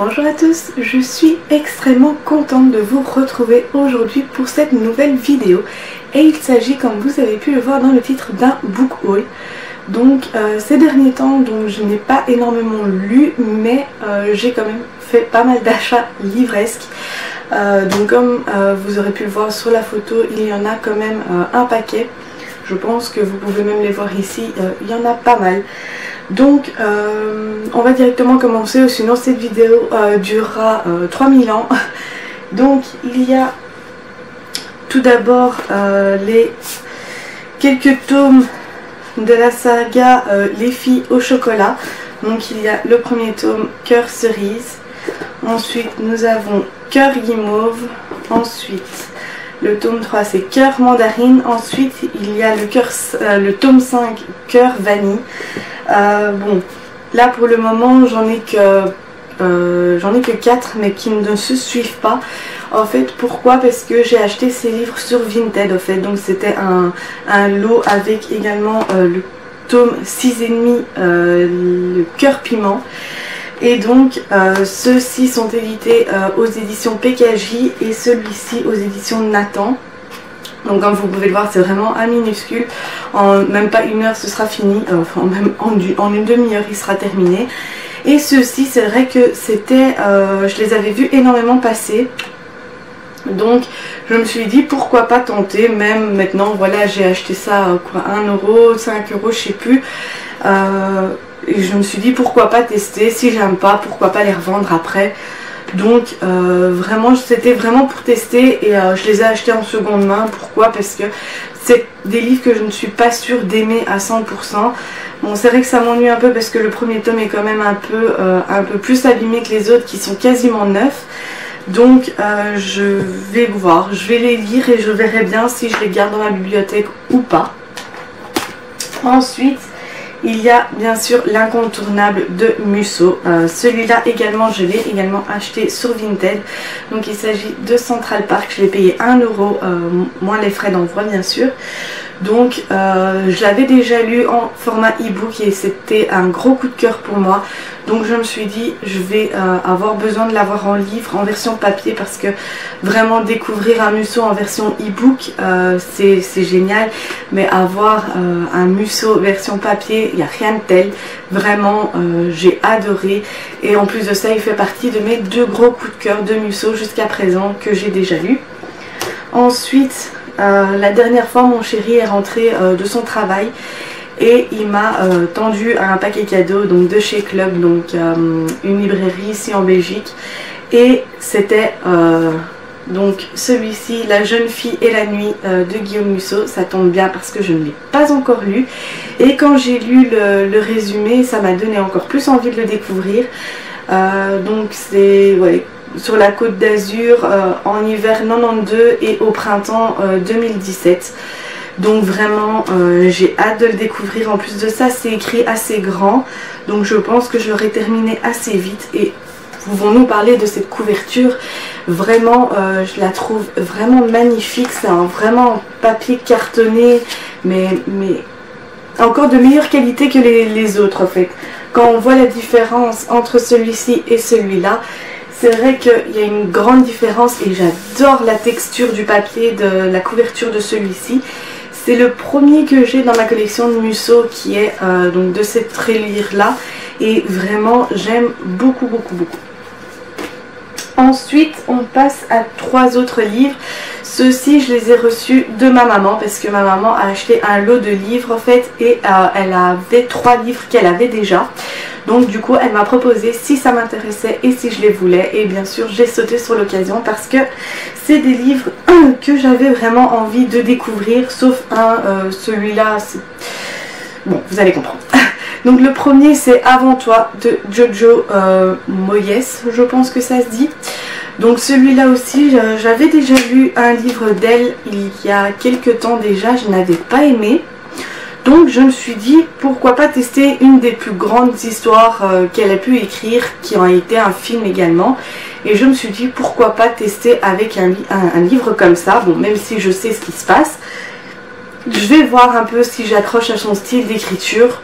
Bonjour à tous, je suis extrêmement contente de vous retrouver aujourd'hui pour cette nouvelle vidéo et il s'agit, comme vous avez pu le voir dans le titre, d'un book haul. Donc ces derniers temps, je n'ai pas énormément lu, mais j'ai quand même fait pas mal d'achats livresques. Donc comme vous aurez pu le voir sur la photo, il y en a quand même un paquet. Je pense que vous pouvez même les voir ici, il y en a pas mal. Donc on va directement commencer, sinon cette vidéo durera 3000 ans. Donc il y a tout d'abord les quelques tomes de la saga Les filles au chocolat. Donc il y a le premier tome Cœur cerise, ensuite nous avons Cœur guimauve, ensuite le tome 3 c'est Cœur mandarine, ensuite il y a le tome 5 Cœur vanille. Bon, là pour le moment j'en ai que 4 mais qui ne se suivent pas. En fait, pourquoi? Parce que j'ai acheté ces livres sur Vinted en fait. Donc c'était un lot avec également le tome 6,5, le Cœur piment. Et donc ceux-ci sont édités aux éditions PKJ et celui-ci aux éditions Nathan. Donc comme vous pouvez le voir, c'est vraiment un minuscule. En même pas une heure ce sera fini, enfin même en une demi-heure il sera terminé. Et ceux-ci, c'est vrai que c'était, je les avais vus énormément passer. Donc je me suis dit pourquoi pas tenter, même maintenant voilà, j'ai acheté ça quoi, 1 euro, 5 euros, je sais plus. Et je me suis dit pourquoi pas tester, si j'aime pas, pourquoi pas les revendre après. Donc vraiment c'était vraiment pour tester et je les ai achetés en seconde main. Pourquoi? Parce que c'est des livres que je ne suis pas sûre d'aimer à 100%. Bon, c'est vrai que ça m'ennuie un peu parce que le premier tome est quand même un peu plus abîmé que les autres qui sont quasiment neufs. Donc je vais voir, je vais les lire et je verrai bien si je les garde dans ma bibliothèque ou pas. Ensuite il y a bien sûr l'incontournable de Musso. Celui-là également, je l'ai également acheté sur Vinted. Donc il s'agit de Central Park. Je l'ai payé 1 euro, moins les frais d'envoi bien sûr. Donc je l'avais déjà lu en format e-book et c'était un gros coup de cœur pour moi. Donc je me suis dit je vais avoir besoin de l'avoir en livre, en version papier, parce que vraiment découvrir un Musso en version e-book c'est génial. Mais avoir un Musso version papier, il n'y a rien de tel. Vraiment j'ai adoré. Et en plus de ça, il fait partie de mes 2 gros coups de cœur de Musso jusqu'à présent que j'ai déjà lu. Ensuite la dernière fois mon chéri est rentré de son travail et il m'a tendu un paquet cadeau donc de chez Club, donc une librairie ici en Belgique, et c'était donc celui-ci, La jeune fille et la nuit de Guillaume Musso. Ça tombe bien parce que je ne l'ai pas encore lu et quand j'ai lu le résumé, ça m'a donné encore plus envie de le découvrir. Donc c'est sur la Côte d'Azur en hiver 92 et au printemps 2017. Donc vraiment j'ai hâte de le découvrir. En plus de ça, c'est écrit assez grand, donc je pense que je l'aurai terminé assez vite. Et pouvons-nous parler de cette couverture? Vraiment je la trouve vraiment magnifique. C'est vraiment papier cartonné, mais encore de meilleure qualité que les autres en fait. Quand on voit la différence entre celui-ci et celui-là, c'est vrai qu'il y a une grande différence et j'adore la texture du papier de la couverture de celui-ci. C'est le premier que j'ai dans ma collection de Musso qui est donc de cette reliure là, et vraiment j'aime beaucoup beaucoup beaucoup. Ensuite on passe à 3 autres livres. Ceux-ci je les ai reçus de ma maman parce que ma maman a acheté un lot de livres en fait, et elle avait 3 livres qu'elle avait déjà. Donc du coup elle m'a proposé si ça m'intéressait et si je les voulais, et bien sûr j'ai sauté sur l'occasion parce que c'est des livres que j'avais vraiment envie de découvrir, sauf celui-là, bon vous allez comprendre. Donc le premier c'est Avant toi de Jojo Moyes, je pense que ça se dit. Donc celui-là aussi, j'avais déjà lu un livre d'elle il y a quelques temps déjà, je n'avais pas aimé. Donc je me suis dit pourquoi pas tester une des plus grandes histoires qu'elle a pu écrire, qui en a été un film également. Et je me suis dit pourquoi pas tester avec un livre comme ça. Bon, même si je sais ce qui se passe, je vais voir un peu si j'accroche à son style d'écriture.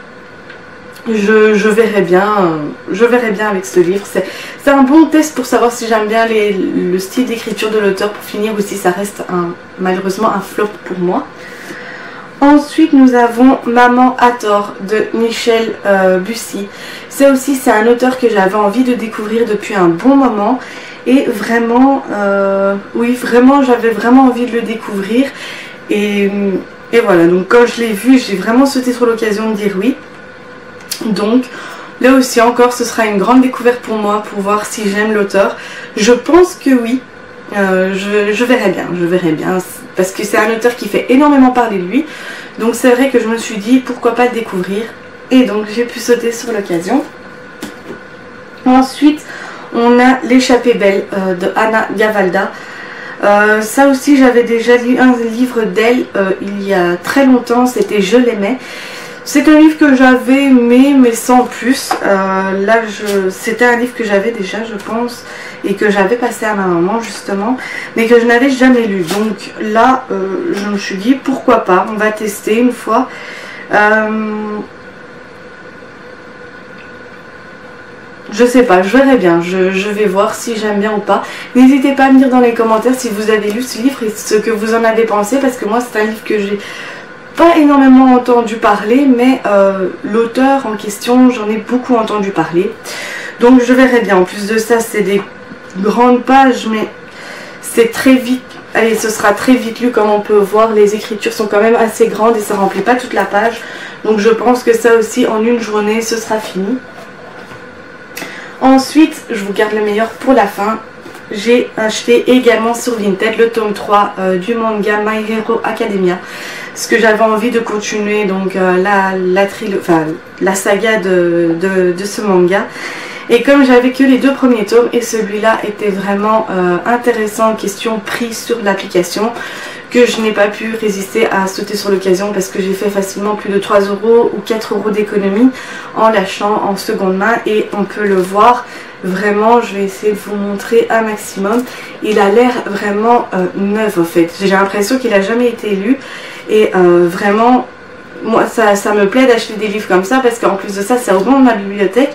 je verrai bien avec ce livre. C'est un bon test pour savoir si j'aime bien le style d'écriture de l'auteur pour finir, ou si ça reste malheureusement un flop pour moi. Ensuite nous avons Maman à tort de Michel Bussy. C'est un auteur que j'avais envie de découvrir depuis un bon moment. Et vraiment, oui, vraiment, j'avais vraiment envie de le découvrir. Et voilà, donc quand je l'ai vu, j'ai vraiment sauté sur l'occasion de dire oui. Donc là aussi encore, ce sera une grande découverte pour moi, pour voir si j'aime l'auteur. Je pense que oui, je verrai bien, parce que c'est un auteur qui fait énormément parler de lui. Donc c'est vrai que je me suis dit, pourquoi pas le découvrir. Et donc j'ai pu sauter sur l'occasion. Ensuite, on a L'échappée belle de Anna Gavalda. Ça aussi, j'avais déjà lu un livre d'elle il y a très longtemps, c'était Je l'aimais. C'est un livre que j'avais aimé, mais sans plus. Là, c'était un livre que j'avais déjà, je pense, et que j'avais passé à ma maman, justement, mais que je n'avais jamais lu. Donc là, je me suis dit, pourquoi pas, on va tester une fois. Je sais pas, je verrai bien, je vais voir si j'aime bien ou pas. N'hésitez pas à me dire dans les commentaires si vous avez lu ce livre et ce que vous en avez pensé, parce que moi c'est un livre que j'ai pas énormément entendu parler, mais l'auteur en question, j'en ai beaucoup entendu parler. Donc je verrai bien. En plus de ça, c'est des grandes pages, mais c'est très vite. Allez, ce sera très vite lu, comme on peut voir. Les écritures sont quand même assez grandes et ça remplit pas toute la page. Donc je pense que ça aussi, en une journée, ce sera fini. Ensuite, je vous garde le meilleur pour la fin. J'ai acheté également sur Vinted le tome 3 du manga My Hero Academia, parce que j'avais envie de continuer donc la saga de ce manga. Et comme j'avais que les deux premiers tomes et celui-là était vraiment intéressant, question prix sur l'application, que je n'ai pas pu résister à sauter sur l'occasion, parce que j'ai fait facilement plus de 3 € ou 4 € d'économie en l'achetant en seconde main. Et on peut le voir, vraiment, je vais essayer de vous montrer un maximum. Il a l'air vraiment neuf en fait. J'ai l'impression qu'il n'a jamais été lu. Et vraiment, moi ça me plaît d'acheter des livres comme ça, parce qu'en plus de ça, ça augmente ma bibliothèque.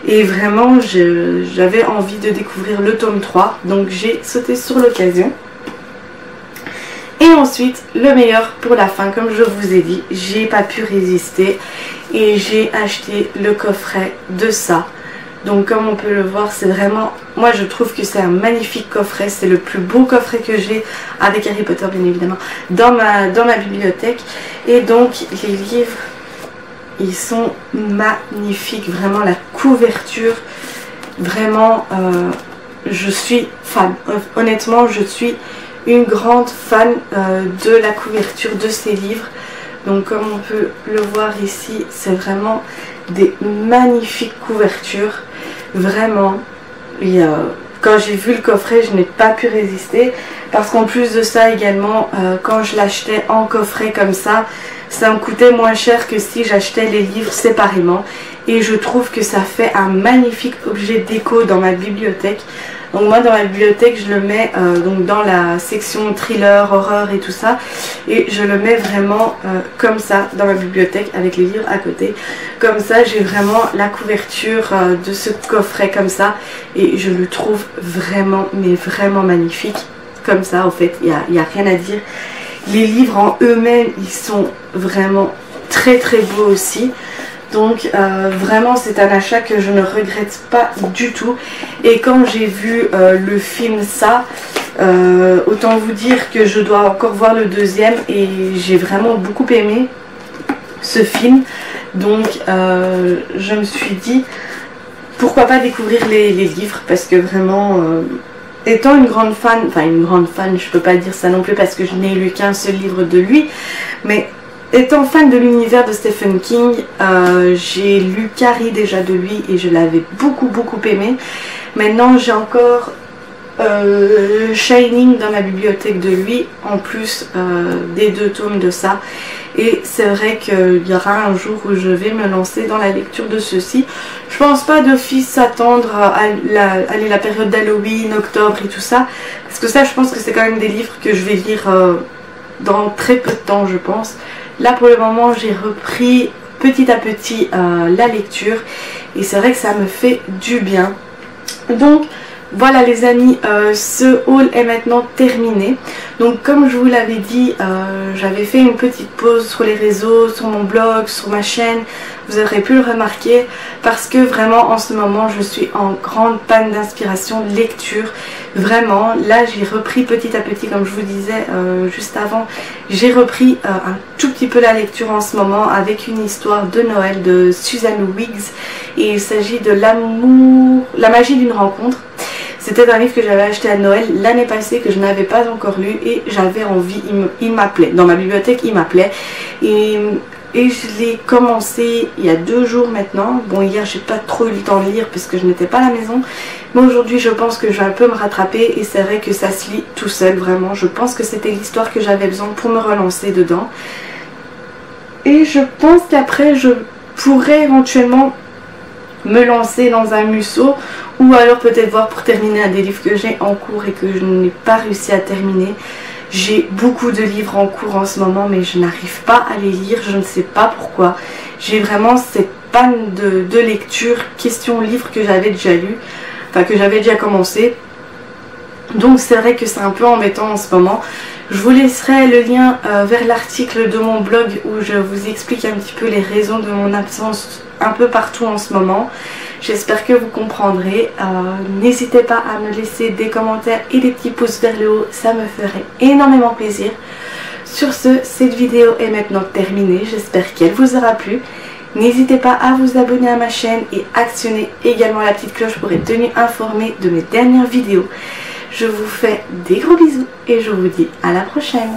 Et vraiment, j'avais envie de découvrir le tome 3. Donc j'ai sauté sur l'occasion. Et ensuite, le meilleur pour la fin, comme je vous ai dit, j'ai pas pu résister. Et j'ai acheté le coffret de ça. Donc comme on peut le voir, c'est vraiment, moi je trouve que c'est un magnifique coffret. C'est le plus beau coffret que j'ai, avec Harry Potter bien évidemment, dans ma bibliothèque. Et donc les livres, ils sont magnifiques. Vraiment la couverture, vraiment je suis fan. Honnêtement, je suis une grande fan de la couverture de ces livres. Donc comme on peut le voir ici, c'est vraiment des magnifiques couvertures. Vraiment, quand j'ai vu le coffret, je n'ai pas pu résister. Parce qu'en plus de ça également, quand je l'achetais en coffret comme ça me coûtait moins cher que si j'achetais les livres séparément. Et je trouve que ça fait un magnifique objet déco dans ma bibliothèque. Donc moi dans ma bibliothèque, je le mets donc dans la section thriller, horreur et tout ça. Et je le mets vraiment comme ça dans ma bibliothèque, avec les livres à côté. Comme ça, j'ai vraiment la couverture de ce coffret comme ça. Et je le trouve vraiment, mais vraiment magnifique. Comme ça, en fait, il n'y a rien à dire. Les livres en eux-mêmes, ils sont vraiment très très beaux aussi. Donc vraiment c'est un achat que je ne regrette pas du tout. Et quand j'ai vu le film Ça, autant vous dire que je dois encore voir le deuxième. Et j'ai vraiment beaucoup aimé ce film. Donc je me suis dit, pourquoi pas découvrir les livres, parce que vraiment... étant une grande fan, enfin une grande fan, je peux pas dire ça non plus parce que je n'ai lu qu'un seul livre de lui, mais étant fan de l'univers de Stephen King, j'ai lu Carrie déjà de lui et je l'avais beaucoup aimé. Maintenant j'ai encore Shining dans ma bibliothèque de lui, en plus des 2 tomes de ça. Et c'est vrai qu'il y aura un jour où je vais me lancer dans la lecture de ceci. Je pense pas d'office attendre à la période d'Halloween, octobre et tout ça. Parce que ça, je pense que c'est quand même des livres que je vais lire dans très peu de temps, je pense. Là, pour le moment, j'ai repris petit à petit la lecture et c'est vrai que ça me fait du bien. Donc voilà les amis, ce haul est maintenant terminé. Donc comme je vous l'avais dit, j'avais fait une petite pause sur les réseaux, sur mon blog, sur ma chaîne. Vous aurez pu le remarquer parce que vraiment en ce moment je suis en grande panne d'inspiration de lecture. Vraiment, là j'ai repris petit à petit, comme je vous disais juste avant, j'ai repris un tout petit peu la lecture en ce moment avec une histoire de Noël de Susan Wiggs. Et il s'agit de l'amour, la magie d'une rencontre. C'était un livre que j'avais acheté à Noël l'année passée, que je n'avais pas encore lu et j'avais envie, il m'appelait. Dans ma bibliothèque, il m'appelait. Et je l'ai commencé il y a 2 jours maintenant. Bon, hier, j'ai pas trop eu le temps de lire parce que je n'étais pas à la maison. Mais aujourd'hui, je pense que je vais un peu me rattraper et c'est vrai que ça se lit tout seul, vraiment. Je pense que c'était l'histoire que j'avais besoin pour me relancer dedans. Et je pense qu'après, je pourrais éventuellement me lancer dans un Musso ou alors peut-être voir pour terminer un des livres que j'ai en cours et que je n'ai pas réussi à terminer. J'ai beaucoup de livres en cours en ce moment mais je n'arrive pas à les lire, je ne sais pas pourquoi. J'ai vraiment cette panne de lecture, question livre que j'avais déjà lu, enfin que j'avais déjà commencé. Donc c'est vrai que c'est un peu embêtant en ce moment. Je vous laisserai le lien vers l'article de mon blog où je vous explique un petit peu les raisons de mon absence un peu partout en ce moment. J'espère que vous comprendrez. N'hésitez pas à me laisser des commentaires et des petits pouces vers le haut, ça me ferait énormément plaisir. Sur ce, cette vidéo est maintenant terminée, j'espère qu'elle vous aura plu. N'hésitez pas à vous abonner à ma chaîne et actionner également la petite cloche pour être tenu informé de mes dernières vidéos. Je vous fais des gros bisous et je vous dis à la prochaine.